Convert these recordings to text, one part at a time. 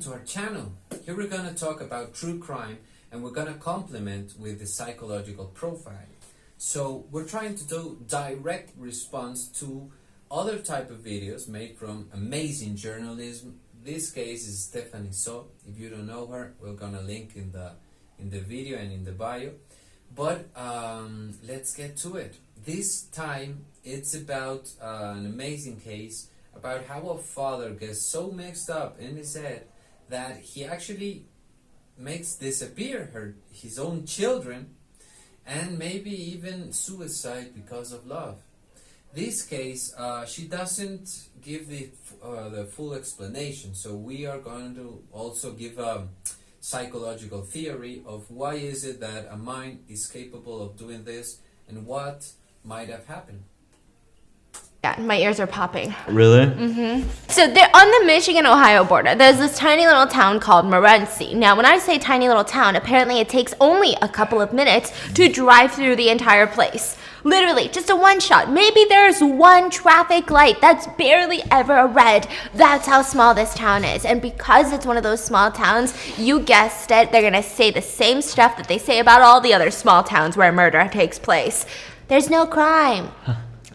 to our channel. Here we're going to talk about true crime, and we're going to complement with the psychological profiling. So we're trying to do direct response to other type of videos made from amazing journalism. This case is Stephanie Soo. If you don't know her, we're going to link in the video and in the bio. But let's get to it. This time it's about an amazing case about how a father gets so mixed up in his head that he actually makes disappear his own children, and maybe even suicide because of love. This case, she doesn't give the full explanation, so we are going to also give a psychological theory of why is it that a mind is capable of doing this and what might have happened. Yeah, my ears are popping. Really? Mm-hmm. So they're on the Michigan-Ohio border. There's this tiny little town called Morenci. Now, when I say tiny little town, apparently it takes only a couple of minutes to drive through the entire place. Literally, just a one shot. Maybe there's one traffic light that's barely ever a red. That's how small this town is. And because it's one of those small towns, you guessed it, they're gonna say the same stuff that they say about all the other small towns where murder takes place. There's no crime.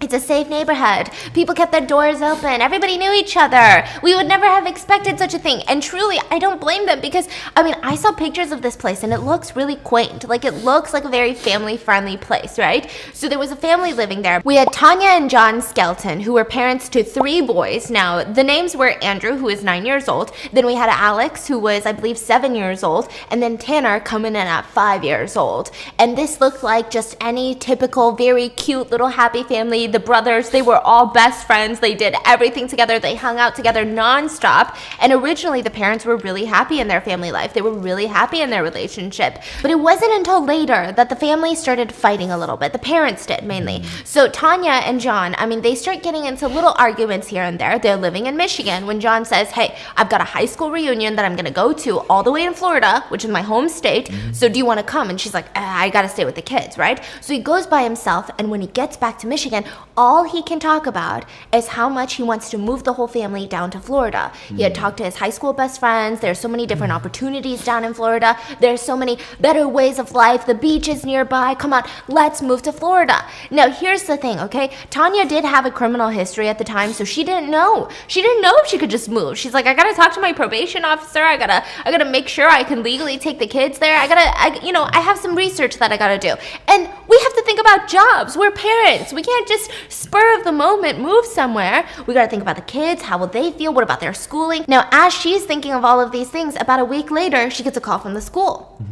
It's a safe neighborhood. People kept their doors open. Everybody knew each other. We would never have expected such a thing. And truly, I don't blame them because, I saw pictures of this place and it looks really quaint. Like, it looks like a very family-friendly place, right? So there was a family living there. We had Tanya and John Skelton, who were parents to 3 boys. Now, the names were Andrew, who is 9 years old. Then we had Alex, who was, I believe, 7 years old. And then Tanner coming in at 5 years old. And this looked like just any typical, very cute little happy family. The brothers, they were all best friends. They did everything together. They hung out together nonstop. And originally, the parents were really happy in their family life. They were really happy in their relationship. But it wasn't until later that the family started fighting a little bit. The parents did, mainly. So Tanya and John, they start getting into little arguments here and there. They're living in Michigan when John says, hey, I've got a high school reunion that I'm going to go to all the way in Florida, which is my home state. So do you want to come? And she's like, I got to stay with the kids, right? So he goes by himself. And when he gets back to Michigan, all he can talk about is how much he wants to move the whole family down to Florida. He had talked to his high school best friends. There's so many different opportunities down in Florida. There's so many better ways of life. The beach is nearby. Come on, let's move to Florida. Now, here's the thing, okay? Tanya did have a criminal history at the time, so she didn't know. She didn't know if she could just move. She's like, I gotta talk to my probation officer. I gotta make sure I can legally take the kids there. I have some research that I gotta do. And we have to think about jobs. We're parents. We can't just spur of the moment move somewhere. We got to think about the kids. How will they feel? What about their schooling? Now, as she's thinking of all of these things, about a week later, she gets a call from the school.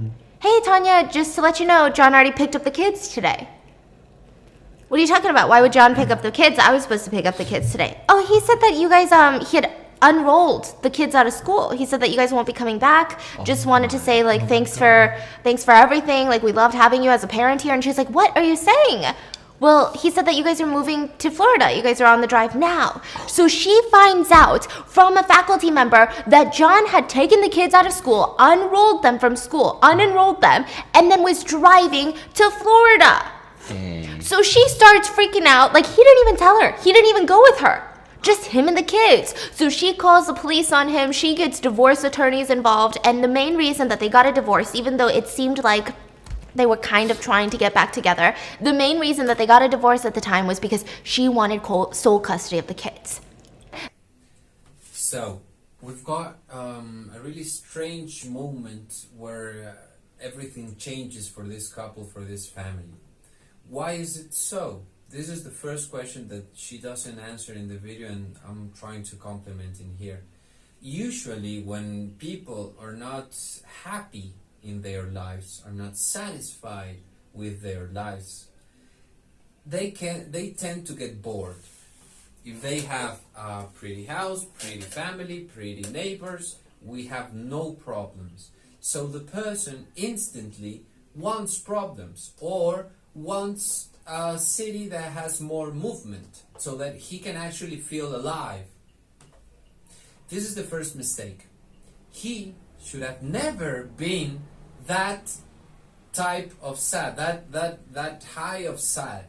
Hey, Tanya, just to let you know, John already picked up the kids today. What are you talking about? Why would John pick up the kids? I was supposed to pick up the kids today. Oh, he said that you guys, he had unrolled the kids out of school. He said that you guys won't be coming back. Just wanted to say, thanks for everything. We loved having you as a parent here. And she's like, what are you saying? Well, he said that you guys are moving to Florida. You guys are on the drive now. So she finds out from a faculty member that John had taken the kids out of school, unrolled them from school, unenrolled them, and then was driving to Florida. So she starts freaking out. He didn't even tell her. He didn't even go with her. Just him and the kids. So she calls the police on him. She gets divorce attorneys involved. And the main reason that they got a divorce, even though it seemed like they were kind of trying to get back together, the main reason that they got a divorce at the time was because she wanted sole custody of the kids. So, we've got a really strange moment where everything changes for this couple, for this family. Why is it so? This is the first question that she doesn't answer in the video, and I'm trying to complement in here. Usually, when people are not happy in their lives, are not satisfied with their lives, they tend to get bored. If they have a pretty house, pretty family, pretty neighbors, we have no problems. So the person instantly wants problems or wants a city that has more movement so that he can actually feel alive. This is the first mistake. He should have never been that type of sad, that high of sad.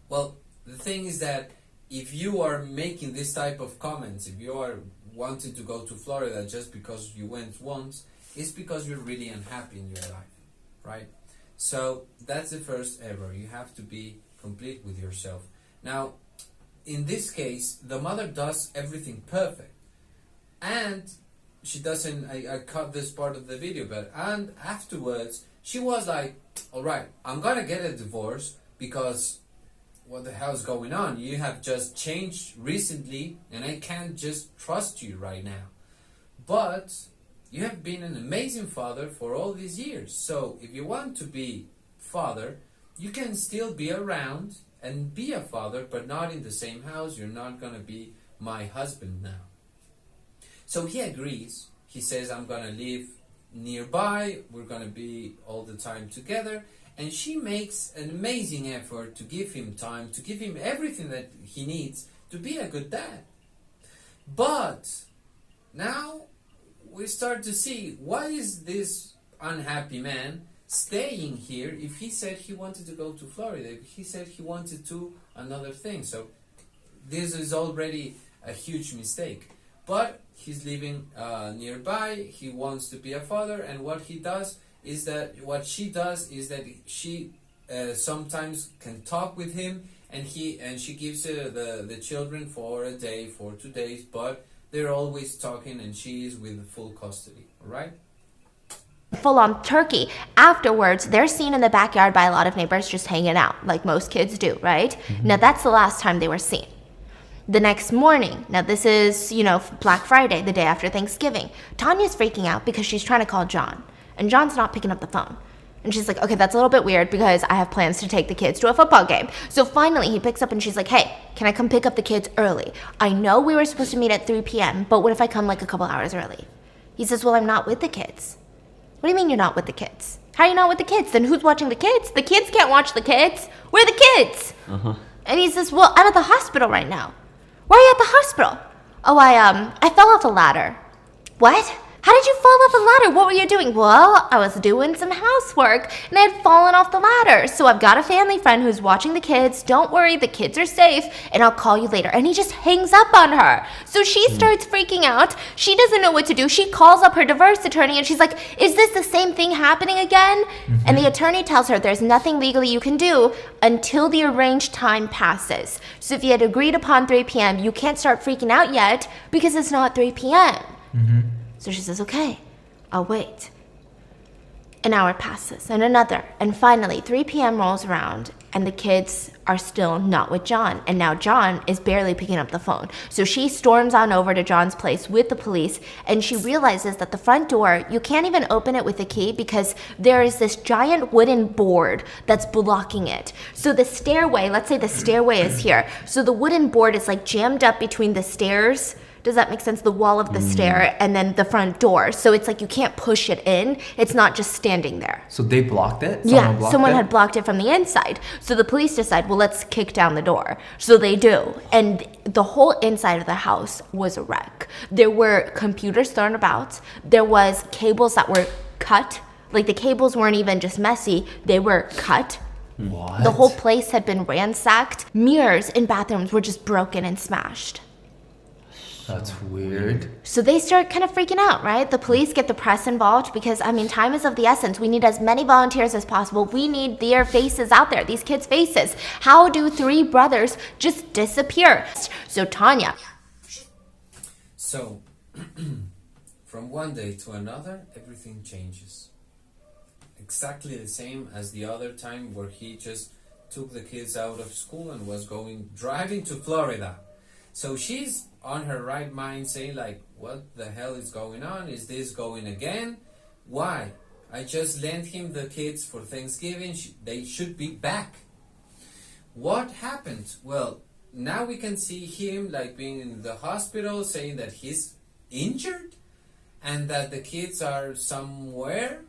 Well, the thing is that if you are making this type of comments, if you are wanted to go to Florida just because you went once, it's because you're really unhappy in your life, right? So that's the first error. You have to be complete with yourself. Now, in this case, the mother does everything perfect, and she doesn't, I cut this part of the video, and afterwards, she was like, all right, I'm gonna get a divorce because what the hell is going on? You have just changed recently, and I can't just trust you right now. But you have been an amazing father for all these years. So if you want to be father, you can still be around and be a father, but not in the same house. You're not going to be my husband now. So he agrees. He says, I'm going to live nearby. We're going to be all the time together. And she makes an amazing effort to give him time, to give him everything that he needs to be a good dad. But now we start to see, why is this unhappy man staying here if he said he wanted to go to Florida, if he said he wanted to another thing? So this is already a huge mistake. But he's living nearby, he wants to be a father, and what she does is that she sometimes can talk with him, and she gives the children for a day, for 2 days, but they're always talking, and she is with full custody. All right? Full on turkey. Afterwards, they're seen in the backyard by a lot of neighbors just hanging out, like most kids do, right? Mm-hmm. Now that's the last time they were seen. The next morning, now this is, Black Friday, the day after Thanksgiving, Tanya's freaking out because she's trying to call John. And John's not picking up the phone. And she's like, okay, that's a little bit weird because I have plans to take the kids to a football game. So finally he picks up and she's like, hey, can I come pick up the kids early? I know we were supposed to meet at 3 p.m., but what if I come like a couple hours early? He says, well, I'm not with the kids. What do you mean you're not with the kids? How are you not with the kids? Then who's watching the kids? The kids can't watch the kids. Where are the kids? Uh-huh. And he says, well, I'm at the hospital right now. Why are you at the hospital? Oh, I fell off a ladder. What? How did you fall off a ladder? What were you doing? Well, I was doing some housework and I had fallen off the ladder. So I've got a family friend who's watching the kids. Don't worry, the kids are safe and I'll call you later. And he just hangs up on her. So she starts freaking out. She doesn't know what to do. She calls up her divorce attorney and she's like, is this the same thing happening again? Mm-hmm. And the attorney tells her there's nothing legally you can do until the arranged time passes. So if you had agreed upon 3 p.m., you can't start freaking out yet because it's not 3 p.m. Mm-hmm. So she says, okay, I'll wait. An hour passes, and another, and finally 3 p.m. rolls around, and the kids are still not with John, and now John is barely picking up the phone. So she storms on over to John's place with the police, and she realizes that the front door, you can't even open it with a key because there is this giant wooden board that's blocking it. So the stairway, let's say the stairway is here, so the wooden board is like jammed up between the stairs. Does that make sense? The wall of the stair and then the front door. So it's like you can't push it in. It's not just standing there. So they blocked it? Someone had blocked it from the inside. So the police decide, well, let's kick down the door. So they do. And the whole inside of the house was a wreck. There were computers thrown about. There was cables that were cut. Like the cables weren't even just messy. They were cut. What? The whole place had been ransacked. Mirrors in bathrooms were just broken and smashed. That's weird. So they start kind of freaking out, right? The police get the press involved because, time is of the essence. We need as many volunteers as possible. We need their faces out there, these kids' faces. How do 3 brothers just disappear? So Tanya. So, from one day to another, everything changes. Exactly the same as the other time where he just took the kids out of school and was driving to Florida. So she's on her right mind saying like, what the hell is going on? Is this going again? Why? I just lent him the kids for Thanksgiving. They should be back. What happened? Well, now we can see him like being in the hospital saying that he's injured and that the kids are somewhere,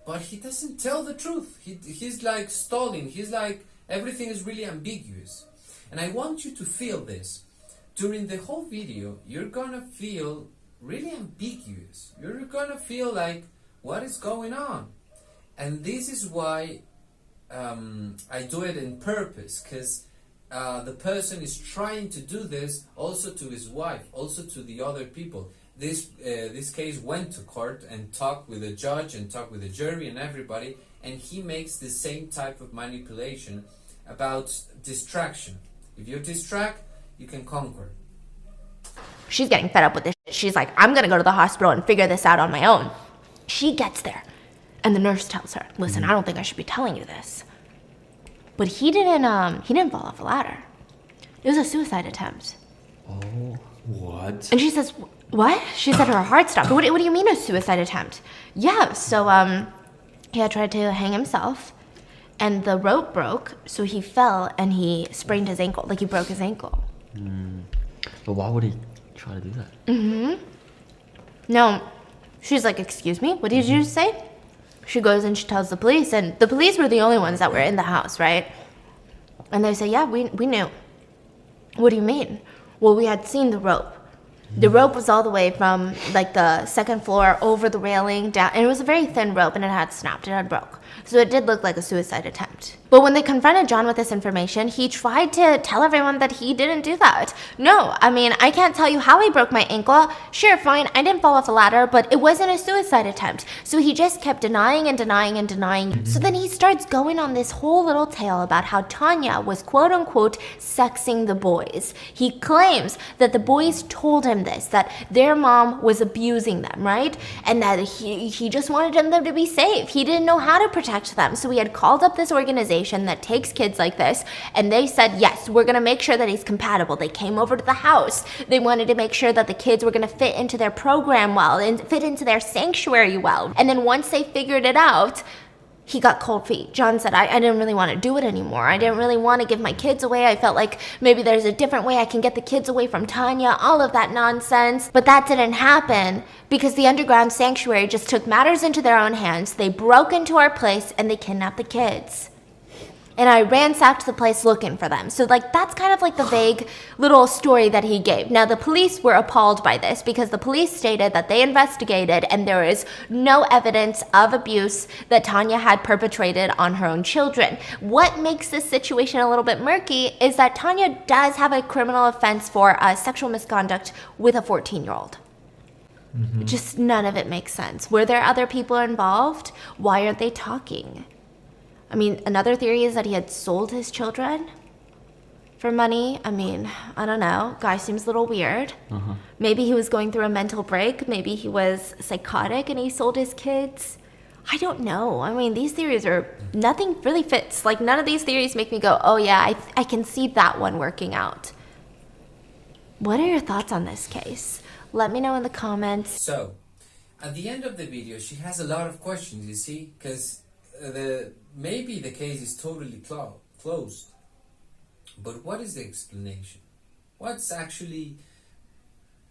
but he doesn't tell the truth. He's like stalling. He's like, everything is really ambiguous. And I want you to feel this. During the whole video, you're gonna feel really ambiguous. You're gonna feel like, what is going on? And this is why I do it in purpose, because the person is trying to do this also to his wife, also to the other people. This case went to court and talked with the judge and talked with the jury and everybody, and he makes the same type of manipulation about distraction. If you distract, you can conquer. She's getting fed up with this shit. She's like, I'm gonna go to the hospital and figure this out on my own. She gets there, and the nurse tells her, listen, I don't think I should be telling you this, but he didn't fall off a ladder. It was a suicide attempt. Oh, what? And she says, what? She said her heart stopped. What do you mean a suicide attempt? Yeah, so he had tried to hang himself, and the rope broke, so he fell and he sprained his ankle, like he broke his ankle. But why would he try to do that? No, she's like, excuse me, what did you just say? She goes and she tells the police, and the police were the only ones that were in the house, right? And they say, yeah, we knew. What do you mean? Well, we had seen the rope. The rope was all the way from like the second floor over the railing down, and it was a very thin rope, and it had snapped, it had broke. So it did look like a suicide attempt. But when they confronted John with this information, he tried to tell everyone that he didn't do that. No, I mean, I can't tell you how I broke my ankle. Sure, fine, I didn't fall off a ladder, but it wasn't a suicide attempt. So he just kept denying and denying and denying. So then he starts going on this whole little tale about how Tanya was quote unquote sexing the boys. He claims that the boys told him this, that their mom was abusing them, right? And that he just wanted them to be safe. He didn't know how to protect them. So he had called up this organization that takes kids like this, and they said, yes, we're going to make sure that he's compatible. They came over to the house. They wanted to make sure that the kids were going to fit into their program well and fit into their sanctuary well. And then once they figured it out, he got cold feet. John said, I didn't really want to do it anymore. I didn't really want to give my kids away. I felt like maybe there's a different way I can get the kids away from Tanya, all of that nonsense. But that didn't happen because the underground sanctuary just took matters into their own hands. They broke into our place and they kidnapped the kids. And I ransacked the place looking for them. So like that's kind of like the vague little story that he gave. Now the police were appalled by this because the police stated that they investigated and there is no evidence of abuse that Tanya had perpetrated on her own children. What makes this situation a little bit murky is that Tanya does have a criminal offense for sexual misconduct with a 14-year-old. Just none of it makes sense. Were there other people involved? Why aren't they talking? I mean, another theory is that he had sold his children for money. I mean, I don't know. Guy seems a little weird. Maybe he was going through a mental break. Maybe he was psychotic and he sold his kids. I don't know. I mean, these theories are, nothing really fits. Like, none of these theories make me go, oh yeah, I can see that one working out. What are your thoughts on this case? Let me know in the comments. So, at the end of the video, she has a lot of questions, you see, because maybe the case is totally closed. But what is the explanation? What's actually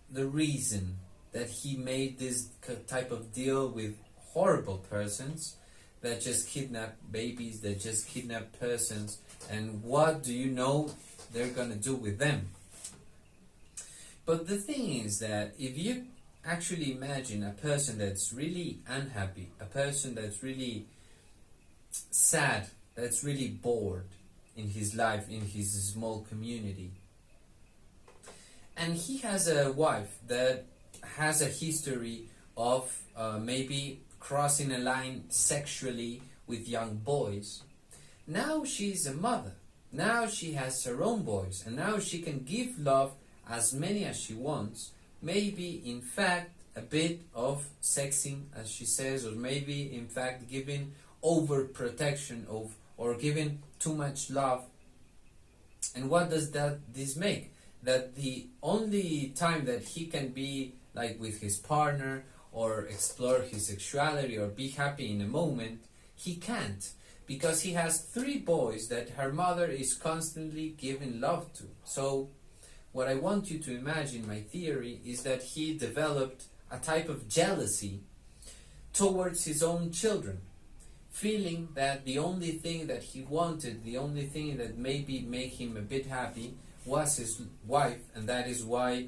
the reason that he made this type of deal with horrible persons that just kidnap babies, that just kidnap persons, and what do you know they're gonna do with them? But the thing is that if you actually imagine a person that's really unhappy, a person that's really sad, that's really bored in his life, in his small community, and he has a wife that has a history of maybe crossing a line sexually with young boys. Now she's a mother. Now she has her own boys, and now she can give love as many as she wants. Maybe in fact a bit of sexing, as she says, or maybe in fact giving overprotection or giving too much love. And what does this make? That the only time that he can be like with his partner or explore his sexuality or be happy in a moment, he can't, because he has 3 boys that her mother is constantly giving love to. So what I want you to imagine, my theory, is that he developed a type of jealousy towards his own children, feeling that the only thing that he wanted, the only thing that maybe make him a bit happy was his wife, and that is why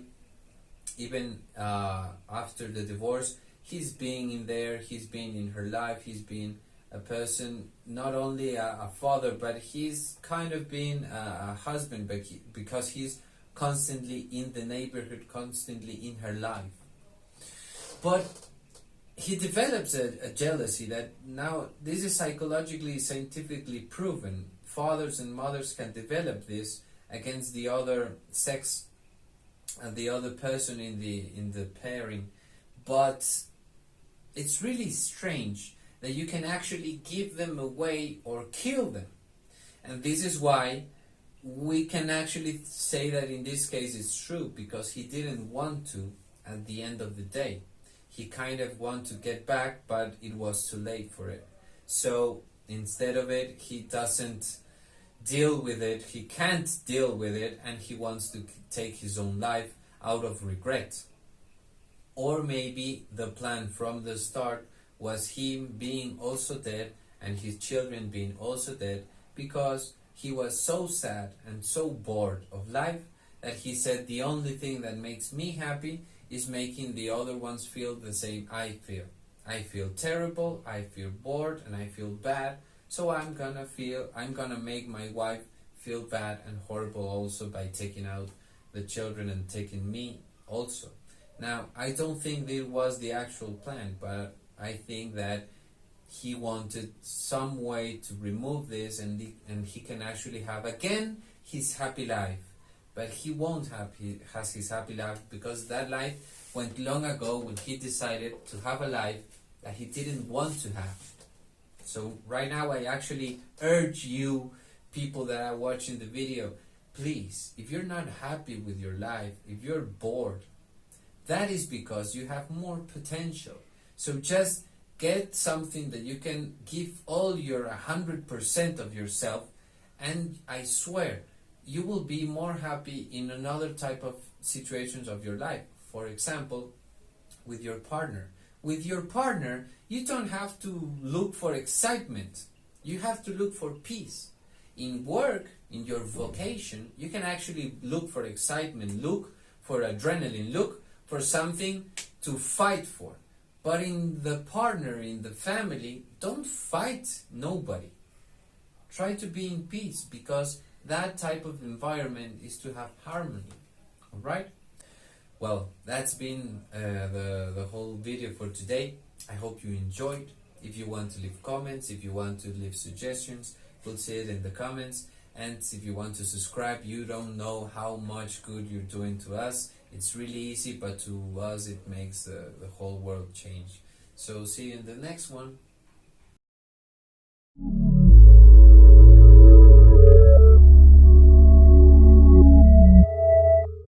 even after the divorce, he's being in there, he's been in her life, he's been a person, not only a father, but he's kind of being a husband, but because he's constantly in the neighborhood, constantly in her life. But he develops a jealousy that now, this is psychologically, scientifically proven. Fathers and mothers can develop this against the other sex and the other person in the pairing. But it's really strange that you can actually give them away or kill them. And this is why we can actually say that in this case it's true, because he didn't want to at the end of the day. He kind of wanted to get back, but it was too late for it. So instead of it, he doesn't deal with it, he can't deal with it, and he wants to take his own life out of regret. Or maybe the plan from the start was him being also dead and his children being also dead, because he was so sad and so bored of life that he said, the only thing that makes me happy is making the other ones feel the same I feel. I feel terrible, I feel bored, and I feel bad, so I'm gonna make my wife feel bad and horrible also by taking out the children and taking me also. Now, I don't think this was the actual plan, but I think that he wanted some way to remove this, and he can actually have again his happy life. But he won't have his happy life, because that life went long ago when he decided to have a life that he didn't want to have. So right now I actually urge you, people that are watching the video, please, if you're not happy with your life, if you're bored, that is because you have more potential. So just get something that you can give all your 100% of yourself, and I swear you will be more happy in another type of situations of your life. For example, with your partner. With your partner, you don't have to look for excitement. You have to look for peace. In work, in your vocation, you can actually look for excitement, look for adrenaline, look for something to fight for. But in the partner, in the family, don't fight nobody. Try to be in peace, because that type of environment is to have harmony. Alright? Well, that's been the whole video for today. I hope you enjoyed. If you want to leave comments, if you want to leave suggestions, put it in the comments. And if you want to subscribe, you don't know how much good you're doing to us. It's really easy, but to us it makes the whole world change. So see you in the next one.